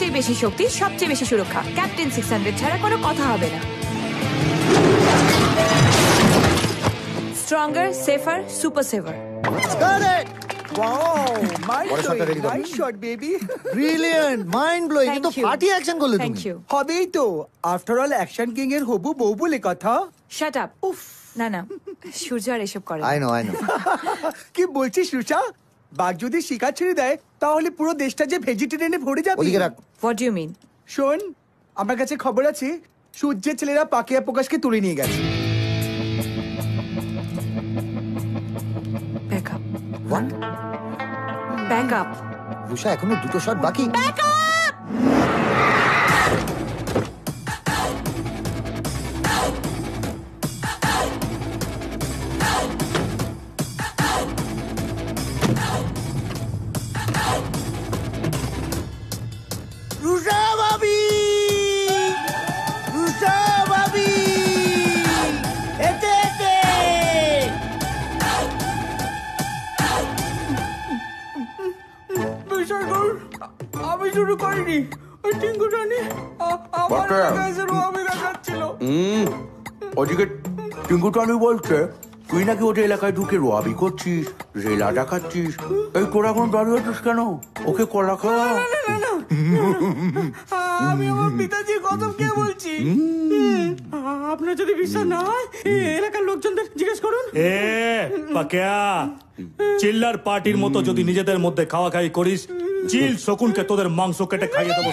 সবচেয়ে বেশি শক্তি, সবচেয়ে বেশি সুরক্ষা। ক্যাপ্টেন 600 ছাড়া কোনো কথা হবে না। Stronger, safer, super saver. Wow, nice shot, baby. Brilliant, mind blowing. Thank কিন্তু you. পার্টি অ্যাকশন করলে থ্যাংক তুমি। ইউ। হবেই তো, আফটার অল অ্যাকশন কিং এর হবু বউ বলে কথা। Shut up. উফ, না না, সূর্য আর এসব করে না। I know. কি বলছিস রুষা? বাঘ যদি শিকার ছেড়ে দেয় তাহলে পুরো দেশটা যে ভেজিটেরিয়ানে ভরে যাবে। ওদিকে রাখ। What do you mean? শোন, আমার কাছে খবর আছে সূর্যের ছেলেরা পাকিয়া প্রকাশকে তুলে নিয়ে গেছে। Back up, what? Back up. Rusha, এখনো দুটো শট বাকি। রুষা ভাবি, রুষা ভাবি, এতে এতে। বিশাল, আমি শুরু করিনি। ওই টিঙ্কুটানি আমার কাছে রুয়াবি দেখাচ্ছিল। ওদিকে টিঙ্কুটানি বলছে তুই নাকি ওদের এলাকায় ঢুকে রোয়াবি করছিস, রেলা দেখাচ্ছিস। এই তোরা এখন দাঁড়িয়ে আছিস কেন? ওকে কলা খাওয়া। আমি আমার পিতাজির কসম কে বলছি। আপনার যদি বিশ্বাস না হয় এলাকার লোকজনদের জিজ্ঞেস করুন। পাকেয়া, চিল্লার পার্টির মতো যদি নিজেদের মধ্যে খাওয়া খাই করিস, চিল শকুনকে তোদের মাংস কেটে খাইয়ে দেবো।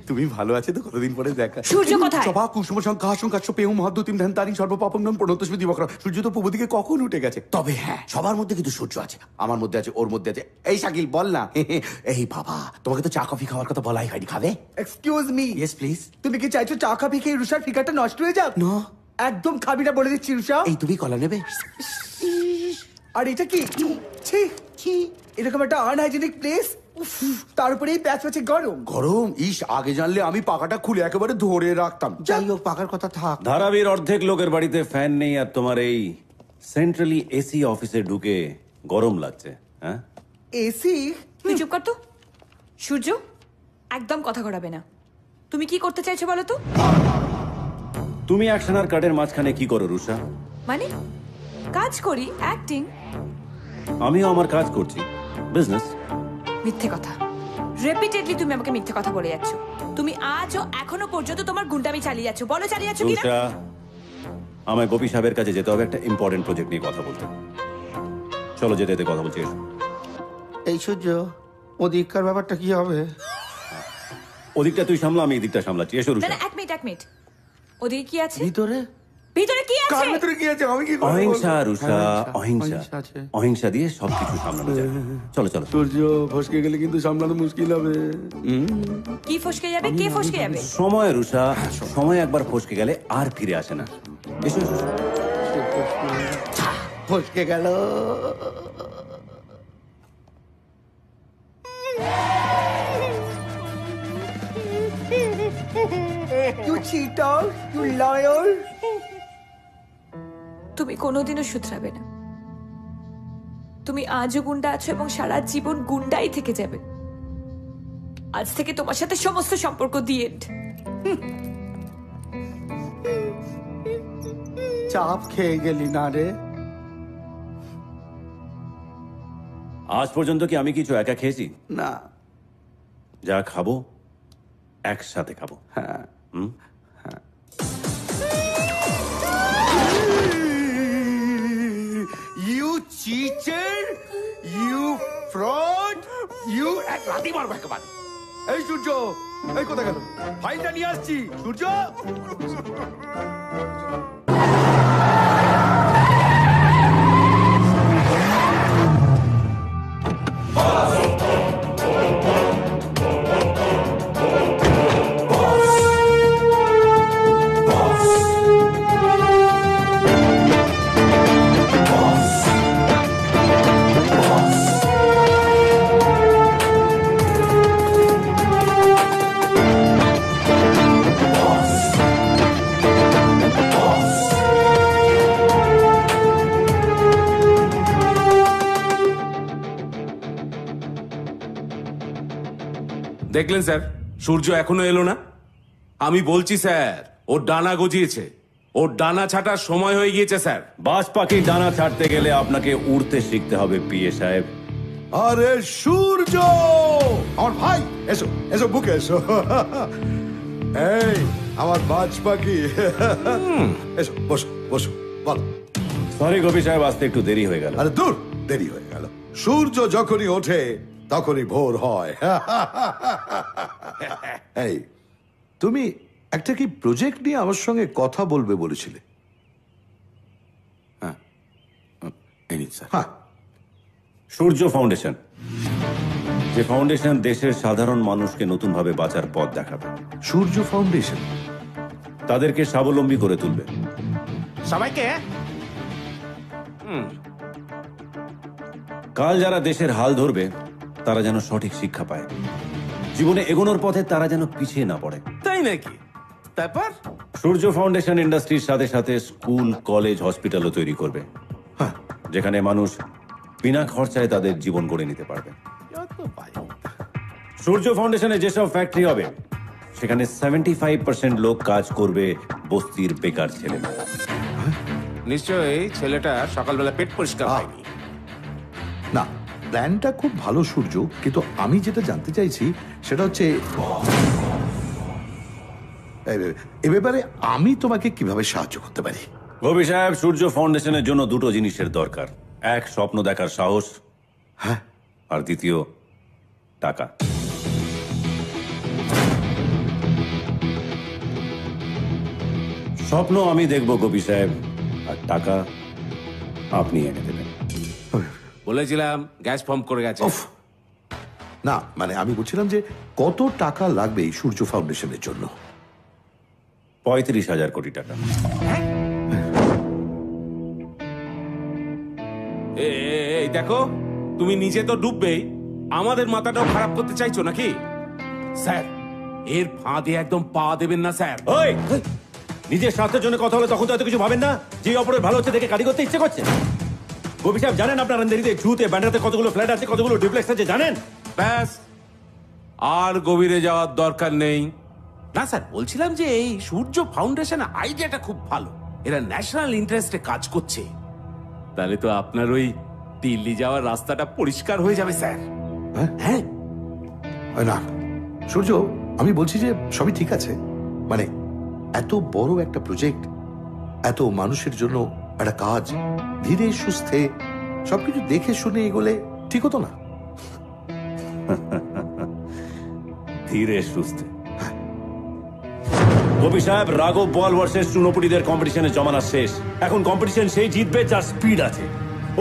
তুমি ভালো আছে তো? কতদিন পরে দেখা। সূর্য কোথায়? সভা কুসুম সংকাশং কাশ্য পেউ মহাদ্যুতিম ধ্যানতারিং সর্বপাপং প্রণতস্মি দিবকর। সূর্য তো পূর্ব দিকে কখন উঠে গেছে। তবে হ্যাঁ, সবার মধ্যে কিন্তু সূর্য আছে। আমার মধ্যে আছে, ওর মধ্যে আছে। এই শাকিল বল না। এই বাবা, তোমাকে তো চা কফি খাওয়ার কথা বলাই হয়নি, খাবে? Excuse me. Yes please. তুমি কি চাইছো চা কফি খেয়ে রুষার ফিগারটা নষ্ট হয়ে যাক? না। একদম খাবি না বলে দিচ্ছি রুষা। এই তুমি কলা নেবে? আর এটা কি? ছি, এরকম একটা আনহাইজেনিক প্লেস, তার উপরে এই প্যাচ প্যাচে গরম। গরম? ইস, আগে জানলে আমি পাকাটা খুলে একেবারে ধরে রাখতাম। যাই হোক, পাকার কথা থাক। ধারাবীর অর্ধেক লোকের বাড়িতে ফ্যান নেই, আর তোমার এই সেন্ট্রালি এসি অফিসে ঢুকে গরম লাগছে। হ্যাঁ, এসি? তুই চুপ কর তো। সূর্য, একদম কথা ঘোরাবে না। তুমি কি করতে চাইছো বলো তো? তুমি অ্যাকশন আর কাটের মাঝখানে কি করো রুষা? মানে কাজ করি, অ্যাক্টিং। আমিও আমার কাজ করছি, বিজনেস। মিথ্যে কথা। রিপিটেডলি তুমি আমাকে মিথ্যে কথা বলে যাচ্ছ। তুমি আজও এখনো পর্যন্ত তোমার গুন্ডামি চালিয়ে যাচ্ছ। বলো চালিয়ে যাচ্ছ কিনা? রুষা, আমায় গোপী সাহেবের কাছে যেতে হবে একটা ইম্পর্টেন্ট প্রজেক্ট নিয়ে কথা বলতে। চলো, যেতে যেতে কথা বলছি। এই সূর্য, ওদিককার ব্যাপারটা কি হবে? ওদিকটা তুই সামলা, আমি এদিকটা সামলাচ্ছি। এসো না রুষা। না, এক মিনিট। ওদিকে কি আছে? ভিতরে? ভিতরে কি কার আছে? ভিতরে কি আছে? আমি কি করব? অহিংসা রুষা, অহিংসা। আছে। অহিংসা দিয়ে সবকিছু সামলানো যায়। চলো চলো। সূর্য, ফসকে গেলে কিন্তু সামলানো মুশকিল হবে। কি ফসকে যাবে? কে ফসকে যাবে? সময় রুষা, সময় একবার ফসকে গেলে আর ফিরে আসে না। এসো এসো। ফসকে গেল। You cheater, you liar. তুমি কোনোদিনও শুধরাবে না। তুমি আজও গুন্ডা আছো এবং সারা জীবন গুন্ডাই থেকে যাবে। আজ থেকে তোমার সাথে সমস্ত সম্পর্ক দিয়ে এন্ড। চাপ খেয়ে গেলি না রে? আজ পর্যন্ত কি আমি কিছু একা খেয়েছি? না। যা খাবো একসাথে খাবো। হ্যাঁ। You cheater, you fraud, you... এক লাথি মারবো একেবারে। এই সূর্য, এই কোথায় গেল? ফাইলটা নিয়ে আসছি। সূর্য, দেখলেন স্যার, সূর্য এখনো এলো না। আমি বলছি স্যার, ওর ডানা গজিয়েছে, ওর ডানা ছাটার সময় হয়ে গিয়েছে স্যার। বাজ পাখির ডানা ছাড়তে গেলে আপনাকে উড়তে শিখতে হবে পিএ সাহেব। আরে সূর্য, আমার ভাই, এসো এসো, বুকে এসো। এই আমার বাজ পাখি, এসো বসো বসো, বলো। সরি গোপী সাহেব, আসতে একটু দেরি হয়ে গেল। আরে দূর, দেরি হয়ে গেল। সূর্য যখনই ওঠে তখনই ভোর হয়। এই, তুমি একটা কি প্রজেক্ট নিয়ে আমার সঙ্গে কথা বলবে বলেছিলে? হ্যাঁ, এই নিন স্যার। হ্যাঁ, সূর্য ফাউন্ডেশন, যে ফাউন্ডেশন দেশের সাধারণ মানুষকে নতুনভাবে বাঁচার পথ দেখাবে, সূর্য ফাউন্ডেশন তাদেরকে স্বাবলম্বী করে তুলবে। সবাইকে কাল যারা দেশের হাল ধরবে তারা যেন সঠিক শিক্ষা পায়, জীবনে এগোনোর পথে তারা যেন পিছিয়ে না পড়ে। তাই নাকি? তারপর সূর্য ফাউন্ডেশন ইন্ডাস্ট্রির সাথে সাথে স্কুল, কলেজ, হসপিটালও তৈরি করবে, যেখানে মানুষ বিনা খরচায় তাদের জীবন গড়ে নিতে পারবে। সূর্য ফাউন্ডেশনে যেসব ফ্যাক্টরি হবে সেখানে 75% লোক কাজ করবে বস্তির বেকার ছেলেমেয়েরা। নিশ্চয়ই ছেলেটা সকালবেলা পেট পরিষ্কার হয়নি। না, প্ল্যানটা খুব ভালো সূর্য, কিন্তু আমি যেটা জানতে চাইছি সেটা হচ্ছে এ ব্যাপারে আমি তোমাকে কিভাবে সাহায্য করতে পারি? গোপী সাহেব, সূর্য ফাউন্ডেশনের জন্য দুটো জিনিসের দরকার। এক, স্বপ্ন দেখার সাহস, হ্যাঁ, আর দ্বিতীয়, টাকা। স্বপ্ন আমি দেখব গোপী সাহেব, আর টাকা আপনি এনে দেবেন। বলেছিলাম গ্যাস ফর্ম করে গেছে। উফ, না মানে আমি বলছিলাম যে কত টাকা লাগবে এই সূর্য ফাউন্ডেশনের জন্য? 35,000 কোটি টাকা। এই দেখো, তুমি নিজে তো ডুববেই, আমাদের মাথাটাও খারাপ করতে চাইছো নাকি? স্যার, এর ফাঁদে একদম পা দেবেন না স্যার। ওই, নিজের স্বার্থের জন্য কথা হলে তখন তো এত কিছু ভাবেন না। যে অপরের ভালো হচ্ছে দেখে কাটি করতে ইচ্ছে করছে। গোপী সাহেব, জানেন আপনার আন্দারিতে জুতে ব্যান্ডাতে কতগুলো ফ্ল্যাট আছে, কতগুলো ডুপ্লেক্স আছে জানেন? ব্যাস, আর গভীরে যাওয়ার দরকার নেই। না স্যার, বলছিলাম যে এই সূর্য ফাউন্ডেশন আইডিয়াটা খুব ভালো। এরা ন্যাশনাল ইন্টারেস্টে কাজ করছে। তাহলে তো আপনার ওই দিল্লি যাওয়ার রাস্তাটা পরিষ্কার হয়ে যাবে স্যার। হ্যাঁ, না সূর্য, আমি বলছি যে সবই ঠিক আছে, মানে এত বড় একটা প্রজেক্ট, এত মানুষের জন্য একটা কাজ, ধীরে সুস্থে সবকিছু দেখে শুনে এগোলে ঠিক হতো না? ধীরে সুস্থে। গোপী সাহেব, রাঘব বল ভার্সেস চুনোপুটিদের কম্পিটিশনের জমানা শেষ। এখন কম্পিটিশন সেই জিতবে যার স্পিড আছে।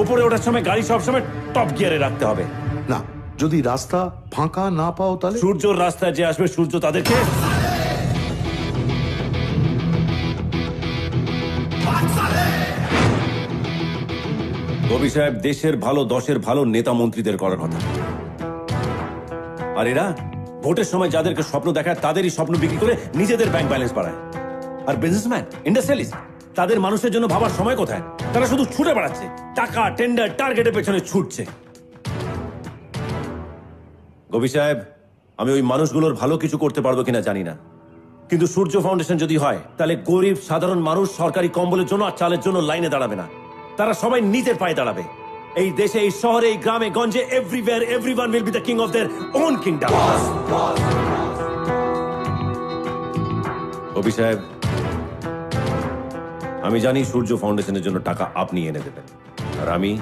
উপরে ওঠার সময় গাড়ি সবসময় টপ গিয়ারে রাখতে হবে। না, যদি রাস্তা ফাঁকা না পাও তাহলে? সূর্যর রাস্তায় যে আসবে সূর্য তাদেরকে গোপী সাহেব, দেশের ভালো, দশের ভালো নেতা মন্ত্রীদের করার কথা। আর এরা ভোটের সময় যাদেরকে স্বপ্ন দেখায় তাদেরই স্বপ্ন বিক্রি করে নিজেদের ব্যাংক ব্যালেন্স বাড়ায়। আর বিজনেসম্যান, ইন্ডাস্ট্রিয়ালিস্ট, তাদের মানুষের জন্য ভাবার সময় কোথায়? তারা শুধু ছুটে বেড়াচ্ছে, টাকা, টেন্ডার, টার্গেটের পেছনে ছুটছে। গোপী সাহেব, আমি ওই মানুষগুলোর ভালো কিছু করতে পারবো কিনা জানি না, কিন্তু সূর্য ফাউন্ডেশন যদি হয় তাহলে গরিব সাধারণ মানুষ সরকারি কম্বলের জন্য আর চালের জন্য লাইনে দাঁড়াবে না। তারা সবাই নিজের পায়ে দাঁড়াবে। এই দেশে, এই শহরে, এই গ্রামে গঞ্জে, everywhere everyone will be the king of their own kingdom. Gopi সাহেব, আমি জানি সূর্য ফাউন্ডেশনের জন্য টাকা আপনি এনে দেবেন, আর আমি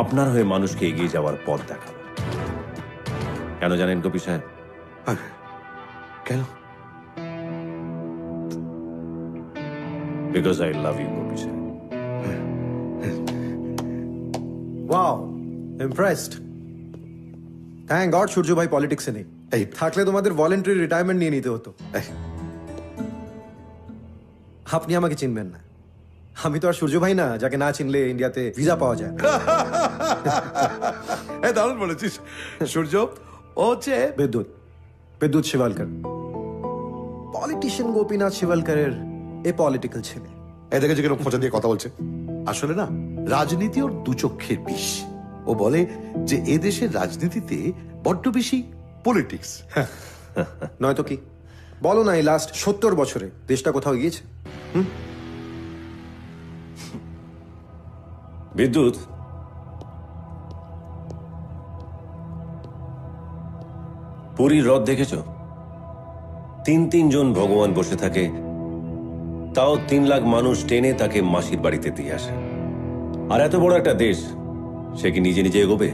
আপনার হয়ে মানুষকে এগিয়ে যাওয়ার পথ দেখাবো। কেন জানেন কবি সাহেব? কেন? বিকজ আই লাভ ইউ কবি সাহেব। Wow, impressed. থ্যাংক গড সূর্য ভাই পলিটিক্সে নেই, এই থাকলে তোমাদের ভলেন্টারি রিটায়ারমেন্ট নিয়ে নিতে হতো। এই, আপনি আমাকে চিনবেন না, আমি তো আর সূর্য ভাই না যাকে না চিনলে ইন্ডিয়াতে ভিসা পাওয়া যায় না। দারুণ বলেছিস সূর্য। ও হচ্ছে বিদ্যুৎ, বিদ্যুৎ শিবালকর, পলিটিশিয়ান গোপীনাথ শিবালকরের এ পলিটিক্যাল ছেলে। এদেরকে যে কেন খোঁচা দিয়ে কথা বলছে। আসলে না, রাজনীতি ওর দু চক্ষের বিষ। ও বলে যে এদেশের রাজনীতিতে বড্ড বেশি পলিটিক্স। নয়তো কি? বলো না, এই লাস্ট 70 বছরে দেশটা কোথাও গিয়েছে? বিদ্যুৎ, পুরীর হ্রদ দেখেছ? 3 জন ভগবান বসে থাকে, তাও 3 লাখ মানুষ টেনে তাকে মাসির বাড়িতে দিয়ে আসে। আর এত বড় একটা দেশ, সে কি নিজে নিজে এগোবে?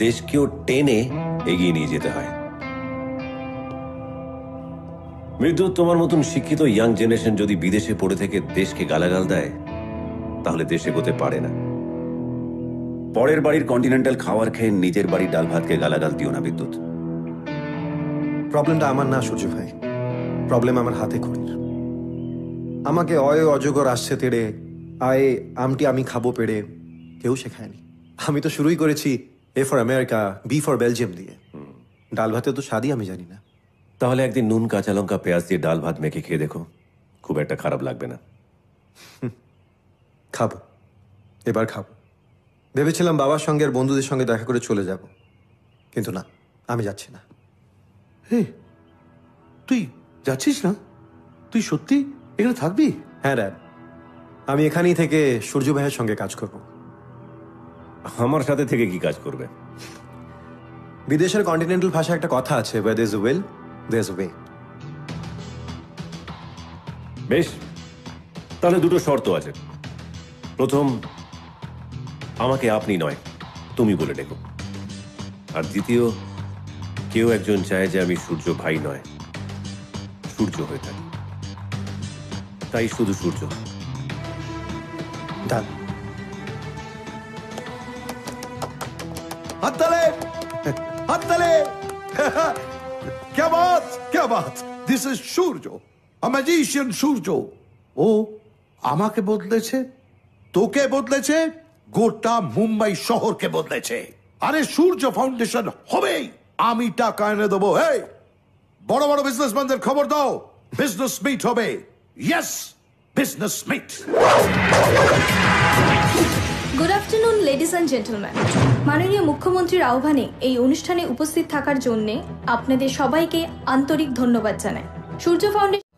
দেশকেও টেনে এগিয়ে নিয়ে যেতে হয়। বিদ্যুৎ, তোমার মতন শিক্ষিত ইয়াং জেনারেশন যদি বিদেশে পড়ে থেকে দেশকে গালাগাল দেয়, তাহলে দেশ এগোতে পারে না। পরের বাড়ির কন্টিনেন্টাল খাবার খেয়ে নিজের বাড়ির ডাল ভাতকে গালাগাল দিও না বিদ্যুৎ। প্রবলেমটা আমার না সূর্য ভাই, প্রবলেম আমার হাতে খড়ির। আমাকে অয় অজগর আসছে তেড়ে, আয়ে আমটি আমি খাবো পেড়ে কেউ শেখায়নি। আমি তো শুরুই করেছি A for America, B for Belgium দিয়ে। ডাল ভাতে তো স্বাদই আমি জানি না। তাহলে একদিন নুন, কাঁচা লঙ্কা, পেঁয়াজ দিয়ে ডাল ভাত মেখে খেয়ে দেখো, খুব একটা খারাপ লাগবে না। খাবো, এবার খাবো। ভেবেছিলাম বাবার সঙ্গে আর বন্ধুদের সঙ্গে দেখা করে চলে যাব, কিন্তু না, আমি যাচ্ছি না। তুই যাচ্ছিস না? তুই সত্যি এখানে থাকবি? হ্যাঁ ড্যাড, আমি এখানেই থেকে সূর্য ভাইয়ের সঙ্গে কাজ করব। আমার সাথে থেকে কি কাজ করবে? বিদেশের কন্টিনেন্টাল ভাষায় একটা কথা আছে, where there is a will, there is a way. বেশ, তাহলে 2টো শর্ত আছে। প্রথম, আমাকে আপনি নয় তুমি বলে ডেকো। আর দ্বিতীয়, কেউ একজন চায় যে আমি সূর্য ভাই নয় সূর্য হয়ে থাকি, তাই শুধু সূর্য। ডান। হাততালে, হাততালে। क्या बात, क्या बात। This is Surya, a magician Surya. ও আমাকে বদলেছে, তোকে বদলেছে, গোটা মুম্বাই শহরকে বদলেছে। আরে সূর্য ফাউন্ডেশন হবেই। আমি টাকা এনে দেবো। এই বড় বড় বিজনেসম্যানদের খবর দাও, বিজনেস মিট হবে। Yes, business meet. Good afternoon ladies and gentleman. মাননীয় মুখ্যমন্ত্রীর আহ্বানে এই অনুষ্ঠানে উপস্থিত থাকার জন্য আপনাদের সবাইকে আন্তরিক ধন্যবাদ জানাই। সূর্য ফাউন্ডেশন